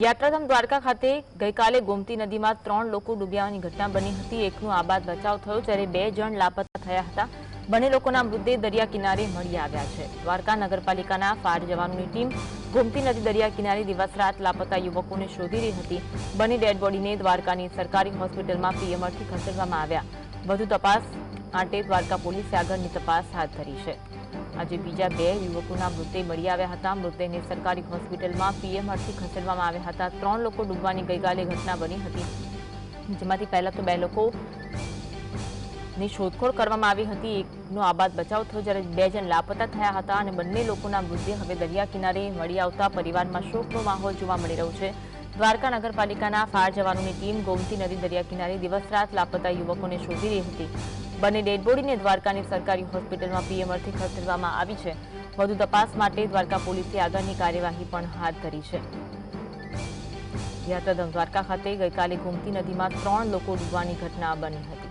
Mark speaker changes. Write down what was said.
Speaker 1: યાત્રાધામ દ્વારકા ખાતે ગઈકાલે ગોમતી નદીમાં 3 લોકો ડૂબ્યાની ઘટના બની હતી। એકનો આબાદ બચાવ થયો જ્યારે 2 જણ લાપતા થયા હતા। બંને લોકોના મૃતદેહ દરિયા કિનારે મળી આવ્યા છે। દ્વારકા નગરપાલિકાના ફાયર જવાનોની ટીમ ગોમતી નદી દરિયા કિનારે દિવસ રાત લાપતા યુવકોને શોધી રહી હતી। બંને ડેડ બોડીને દ્વારકાની સરકારી હોસ્પિટલમાં પીએમઆરથી ખસેડવામાં આવ્યા। વધુ તપાસ માટે દ્વારકા પોલીસે આગળની તપાસ હાથ ધરી છે। આજે બીજા 2 યુવકોના મૃતદેહ મળી આવ્યા હતા। મૃતદેહને સરકારી હોસ્પિટલમાં પીએમઆરથી ખસેડવામાં આવ્યા હતા। 3 લોકો ડૂબવાની ગઈકાલે ઘટના બની હતી, જેમાંથી પહેલા તો 2 લોકોની શોધખોળ કરવામાં આવી હતી। એકનો આબાદ બચાવ થયો જ્યારે 2 જણ લાપતા થયા હતા અને બંને લોકોના મૃતદેહ હવે દરિયા કિનારે મળી આવતા પરિવારમાં શોકનો માહોલ જોવા મળી રહ્યો છે। દ્વારકા નગરપાલિકાના ફાયર જવાનોની ટીમ ગોમતી નદી દરિયા કિનારે દિવસ રાત લાપતા યુવકોને શોધી રહી હતી। બંને ડેડ બોડીને દ્વારકાની સરકારી હોસ્પિટલમાં પીએમઆરથી ખસેડવામાં આવી છે। વધુ તપાસ માટે દ્વારકા પોલીસે આગળની કાર્યવાહી પણ હાથ ધરી છે। યાત્રાધામ દ્વારકા ખાતે ગઈકાલે ગોમતી નદીમાં 3 લોકો ડૂબવાની ઘટના બની હતી।